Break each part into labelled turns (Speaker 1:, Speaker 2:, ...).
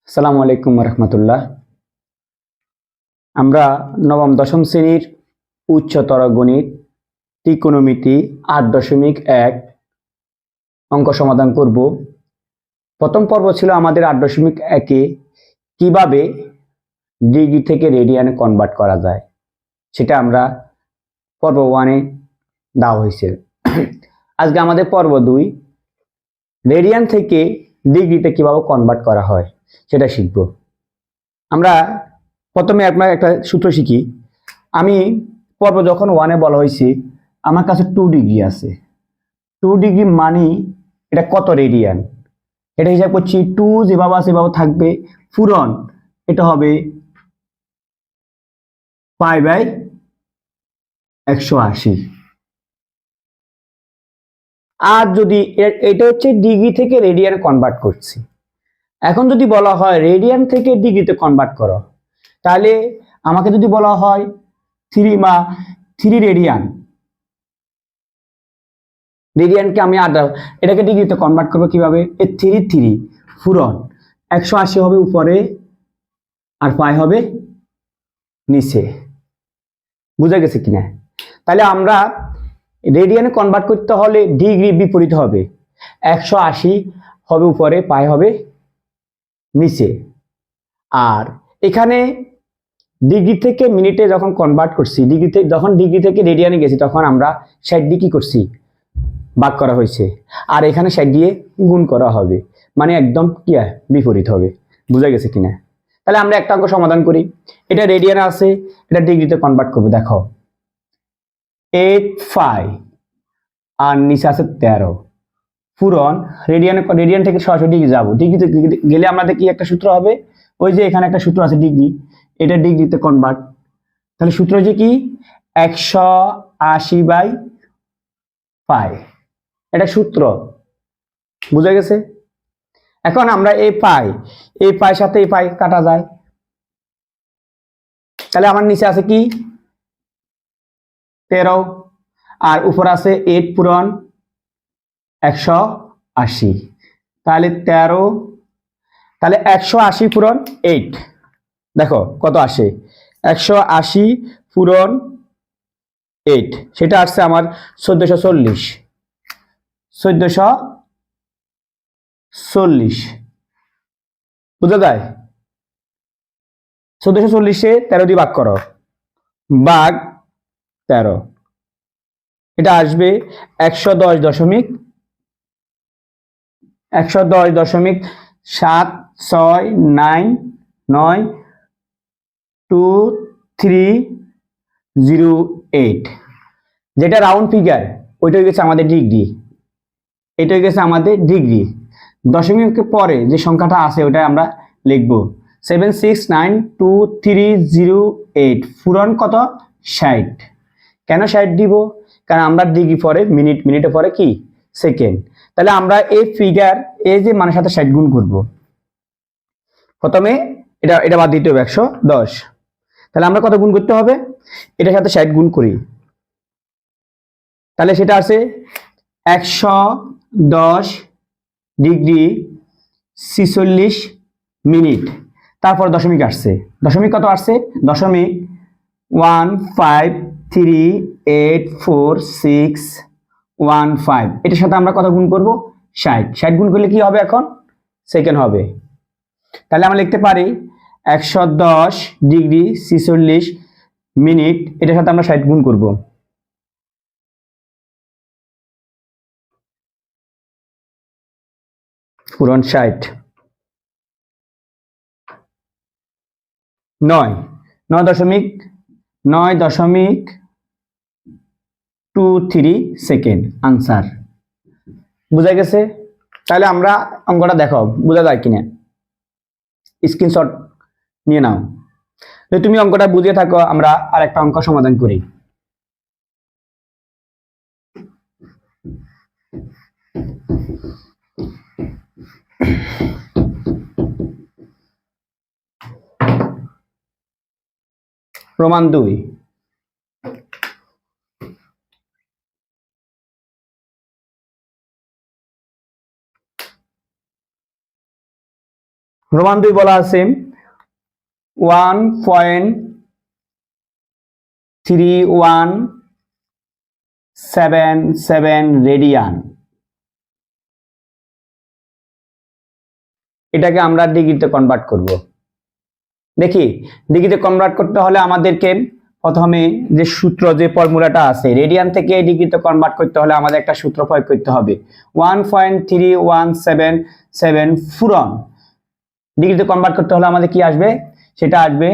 Speaker 1: আসসালামু আলাইকুম রহমতুল্লাহ। আমরা নবম দশম শ্রেণীর উচ্চতর গণিত ত্রিকোণমিতি 8.1 অঙ্ক সমাধান করব। প্রথম পর্ব ছিল আমাদের 8.1-এ কিভাবে ডিগ্রি থেকে রেডিয়ানে কনভার্ট করা যায়, সেটা আমরা পর্ব 1-এ দেওয়া হয়েছে। আজকে আমাদের পর্ব 2 রেডিয়ান থেকে ডিগ্রিতে কিভাবে কনভার্ট করা হয় সেটা শিখব। আমরা প্রথমে আপনার একটা সূত্র শিখি। আমি পর্ব যখন 1-এ বলা হয়েছে আমার কাছে 2 ডিগ্রি আছে, 2 ডিগ্রি মানি এটা কত রেডিয়ান, এটা হিসাব করছি। 2 যেভাবে আছে সেভাবে থাকবে, ফুরন এটা হবে π/180। আর যদি এটা হচ্ছে ডিগ্রি থেকে রেডিয়ানে কনভার্ট করছি। এখন যদি বলা হয় রেডিয়ান থেকে ডিগ্রিতে কনভার্ট করো, তাহলে আমাকে যদি বলা হয় 3 রেডিয়ান, রেডিয়ানকে আমি এটাকে ডিগ্রিতে কনভার্ট করবো কিভাবে? 3 ফুরন 180 হবে উপরে আর পাই হবে নিচে। বুঝা গেছে কিনা? তাহলে আমরা রেডিয়ানে কনভার্ট করতে হলে ডিগ্রি বিপরীত হবে, 180 হবে উপরে, পাই হবে নিচে। আর এখানে ডিগ্রি থেকে মিনিটে যখন কনভার্ট করছি, যখন ডিগ্রি থেকে রেডিয়ানে গেছি তখন আমরা 60 ডিগ্রি করছি, ভাগ করা হয়েছে, আর এখানে 60 দিয়ে গুণ করা হবে, মানে একদম কি বিপরীত হবে। বুঝা গেছে কিনা? তাহলে আমরা একটা অঙ্ক সমাধান করি। এটা রেডিয়ানে আছে, এটা ডিগ্রিতে কনভার্ট করবো। দেখো 8 আর নিচে আছে 13 ফুরন রেডিয়ান থেকে সরাসরি ডিগ্রি যাবো। ডিগ্রিতে গেলে আমাদের কি একটা সূত্র হবে? ওই যে এখানে একটা সূত্র আছে ডিগ্রি, এটা ডিগ্রিতে কনভার্ট। তাহলে সূত্র হচ্ছে কি 180/π, এটা সূত্র। বুঝা গেছে? এখন আমরা এই পাই সাথে এই পাই কাটা যায়, তাহলে আমার নিচে আছে কি 13 আর উপর আছে 8 পূরণ 180, তাহলে 13, তাহলে 180 পূরণ 8, দেখো কত আসে, 180 পূরণ 8, সেটা আসছে আমার 1440। বুঝা যায়? 1440-এ 13 দিয়ে ভাগ করো, ভাগ 13, এটা আসবে 110.7992308, যেটা রাউন্ড ফিগার ওইটা হয়ে গেছে আমাদের ডিগ্রি, এটা হয়ে গেছে আমাদের ডিগ্রি। দশমিকের পরে যে সংখ্যাটা আছে ওটা আমরা লিখব 7692308, ফুরন কত 60। কেন 60 দিব? কারণ আমরা ডিগ্রি পরে মিনিট, মিনিটে পরে কি সেকেন্ড। তাহলে আমরা এই ফিগার এই যে মানের সাথে 60 গুণ করব। প্রথমে এটা বাদ দিতে হবে 110, তাহলে আমরা কত গুণ করতে হবে? এটার সাথে 60 গুণ করি, তাহলে সেটা আছে 110 ডিগ্রি 46 মিনিট। তারপর দশমিক আসছে, দশমিক কত আসছে? দশমিক 1538461, এটার সাথে আমরা কত গুণ করব? 60 গুণ করলে কি হবে? এখন সেকেন্ড হবে। তাহলে আমরা লিখতে পারি 110 ডিগ্রি 46 মিনিট, এটার সাথে আমরা 60 গুণ করব, পুরন 60। 9.23 সেকেন্ড আনসার। বুঝা গেছে? তাহলে আমরা অঙ্কটা দেখো বোঝা যায় কিনা, স্ক্রিনশট নিয়ে নাও। যদি তুমি অঙ্কটা বুঝে থাকো আমরা আরেকটা অঙ্ক সমাধান করি। প্রমাণ 2, রোমান 2 বলা আছে 1.3177 রেডিয়ান। এটাকে আমরা ডিগ্রিতে কনভার্ট করব। দেখি ডিগ্রিতে কনভার্ট করতে হলে আমাদেরকে প্রথমে যে সূত্র, যে ফর্মুলাটা আছে, রেডিয়ান থেকে ডিগ্রিতে কনভার্ট করতে হলে আমাদের একটা সূত্র প্রয়োগ করতে হবে। 1.3177 ফুরন ডিগ্রিতে কনভার্ট করতে হলে আমাদের কি আসবে, সেটা আসবে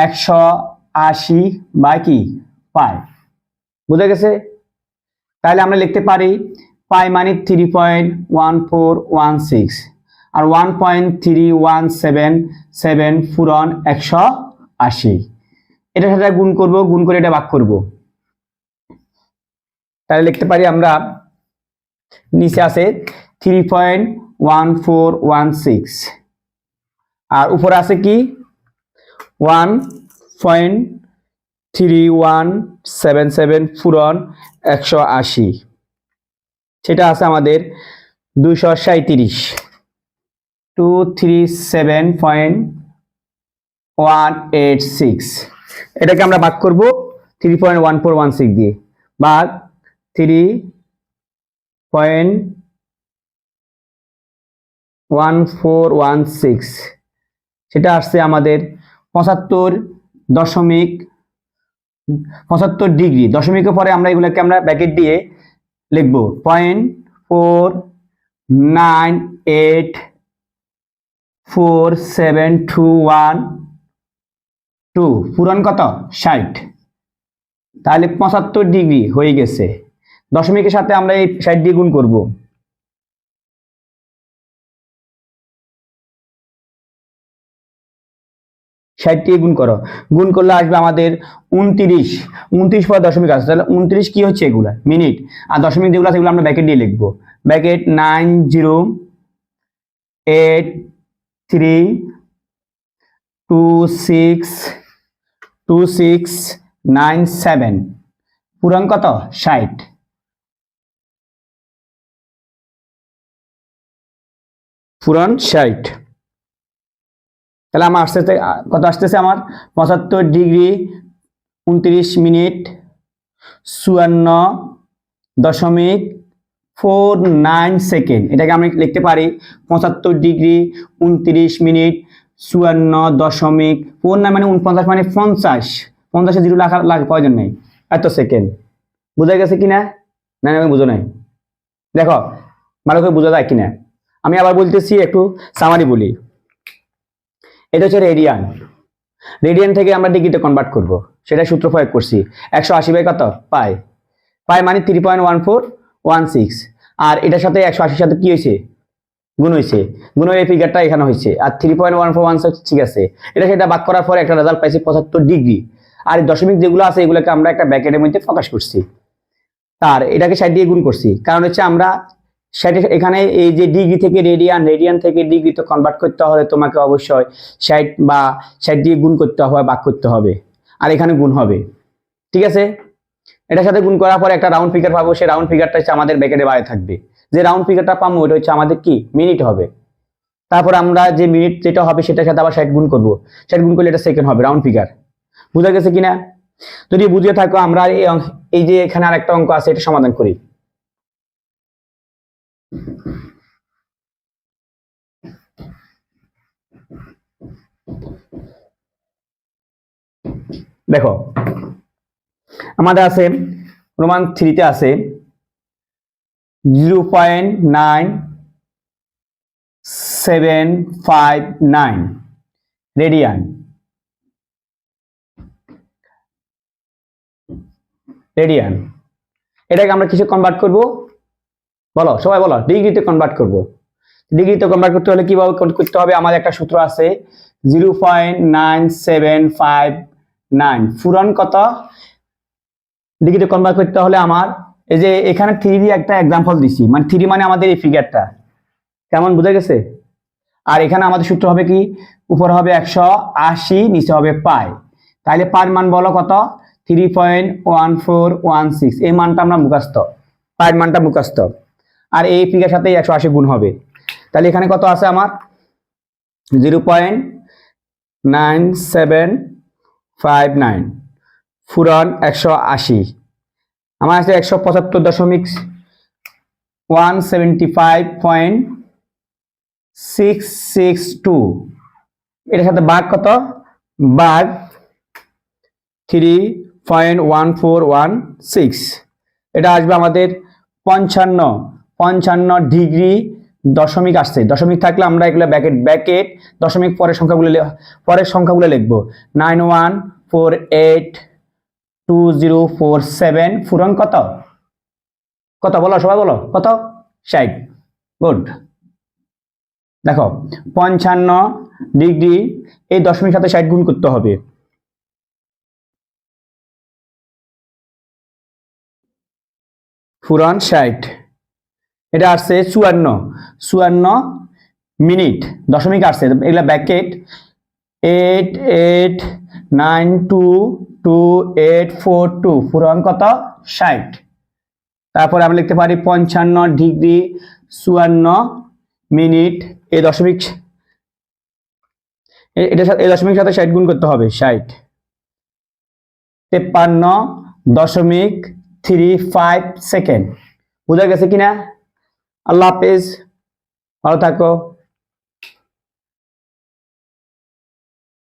Speaker 1: 180 বাই কি পাই। বুঝা গেছে? তাহলে আমরা লিখতে পারি পাই মানে 3.1416 আর 1.3177 ফুরন 180। এটার সাথে গুণ করব, গুণ করে এটা ভাগ করব। তাহলে লিখতে পারি আমরা, নিচে আছে 3.1416 আর উপরে আছে কি 1.3177 ফুরন 180। সেটা আছে আমাদের 237, 237.186। এটাকে আমরা ভাগ করব 3.1416 দিয়ে, ভাগ 3.1416, সেটা আসছে আমাদের 75.75 ডিগ্রি। দশমিকের পরে আমরা এগুলোকে আমরা ব্র্যাকেট দিয়ে লিখবো 0.49847212 পুরন কত 60। তাহলে 75 ডিগ্রি হয়ে গেছে। দশমিকের সাথে আমরা এই 60 দিয়ে গুণ করব। 60 দিয়ে গুণ করো, গুণ করলে আসবে আমাদের 29। 29 পর দশমিক আছে, তাহলে 29 কি হচ্ছে এগুলা মিনিট। আর দশমিক যেগুলো আছে এগুলো আমরা ব্র্যাকেট দিয়ে লিখবো, ব্র্যাকেট 9083262697 পুরন কত 60। পুরন 60। তাহলে আমার আসতেছে কত, আসতেছে আমার 75 ডিগ্রি 29 মিনিট 54.49 সেকেন্ড। এটাকে আমরা লিখতে পারি 75 ডিগ্রি 29 মিনিট 54.49 মানে 49 মানে 50, 50 জিরো লেখা লাগে প্রয়োজন নেই, এত সেকেন্ড। বোঝা গেছে কিনা? না আমি বুঝো নাই, দেখো ভালো করে বোঝা যায় কিনা। আমি আবার বলতেছি, একটু সামারি বলি। এটা হচ্ছে রেডিয়ান। রেডিয়ান থেকে আমরা ডিগ্রিতে কনভার্ট করব, সেটা সূত্র প্রয়োগ করছি। 180 বাই কত পাই, পাই মানে 3.1416। আর এটার সাথে 180 সাথে কি হয়েছে গুণ হয়েছে, গুণের এই ফিগারটা এখানে হয়েছে। আর 3.1416 ঠিক আছে, এটা সেটা ভাগ করার পর একটা রেজাল্ট পাইছি 75 ডিগ্রি। আর দশমিক যেগুলো আছে এগুলোকে আমরা একটা ব্র্যাকেটের মধ্যে প্রকাশ করছি। তার এটাকে 60 দিয়ে গুণ করছি, কারণ হচ্ছে আমরা 60 এখানে এই যে ডিগ্রি থেকে রেডিয়ান, রেডিয়ান থেকে ডিগ্রিতে কনভার্ট করতে হলে তোমাকে অবশ্যই 60 বা 60 দিয়ে গুণ করতে হবে, ভাগ করতে হবে, আর এখানে গুণ হবে। ঠিক আছে, এটার সাথে গুণ করার পরে একটা রাউন্ড ফিগার পাবো, সেই রাউন্ড ফিগারটা হচ্ছে আমাদের ব্র্যাকেটের বাইরে থাকবে। যে রাউন্ড ফিগারটা পাবো ওটা হচ্ছে আমাদের কি মিনিট হবে। তারপর আমরা যে মিনিট যেটা হবে সেটার সাথে আবার 60 গুণ করবো, 60 গুণ করলে এটা সেকেন্ড হবে, রাউন্ড ফিগার। বুঝা গেছে কিনা? যদি বুঝে থাকো, আমরা এই যে এখানে আরেকটা অঙ্ক আছে, এটা সমাধান করি। দেখো আমাদের আছে রোমান 3 তে আছে 0.9759 রেডিয়ান। রেডিয়ান এটাকে আমরা কিসে কনভার্ট করব বলো, সবাই বলো। ডিগ্রিতে কনভার্ট করব। ডিগ্রিতে কনভার্ট করতে হলে কিভাবে করতে হবে, আমাদের একটা সূত্র আছে 0.9759 ফুরন কত। ডিগ্রিতে কনভার্ট করতে হলে আমার এই যে এখানে 3 দিয়ে একটা এক্সাম্পল দিছি, মানে 3 মানে আমাদের এই ফিগারটা কেমন, বুঝা গেছে? আর এখানে আমাদের সূত্র হবে কি, উপরে হবে 180, নিচে হবে পাই। তাহলে পার মান বলো কত, 3.1416। এই মানটা আমরা মুখস্থ, পায়ের মানটা মুখস্থ। আর এই ফিগার সাথে 180 গুণ হবে। তাহলে এখানে কত আছে আমার 0.9759 ফুরন 180 আমার আছে 175.662 এটার সাথে ভাগ কত ভাগ 3.1416 এটা আসবে আমাদের 55 ডিগ্রি দশমিক আসছে দশমিক থাকলে আমরা এগুলো ব্র্যাকেট দশমিক পরের সংখ্যাগুলো লিখবো 91482047 ফুরন কত বলো সবাই বলো কত 60 গুড দেখো 55 ডিগ্রি এই দশমিক সাথে 60 গুণ করতে হবে ফুরন 60 এটা আসছে 54 মিনিট দশমিক আসছে এগুলা ব্র্যাকেট 88922842 ফুরন কত 60 তারপরে আমরা লিখতে পারি 55 ডিগ্রি 54 মিনিট এই দশমিক এই দশমিক সাথে 60 গুণ করতে হবে 60 53.35 সেকেন্ড বুঝা গেছে কিনা আল্লাহ হাফেজ ভালো থাকো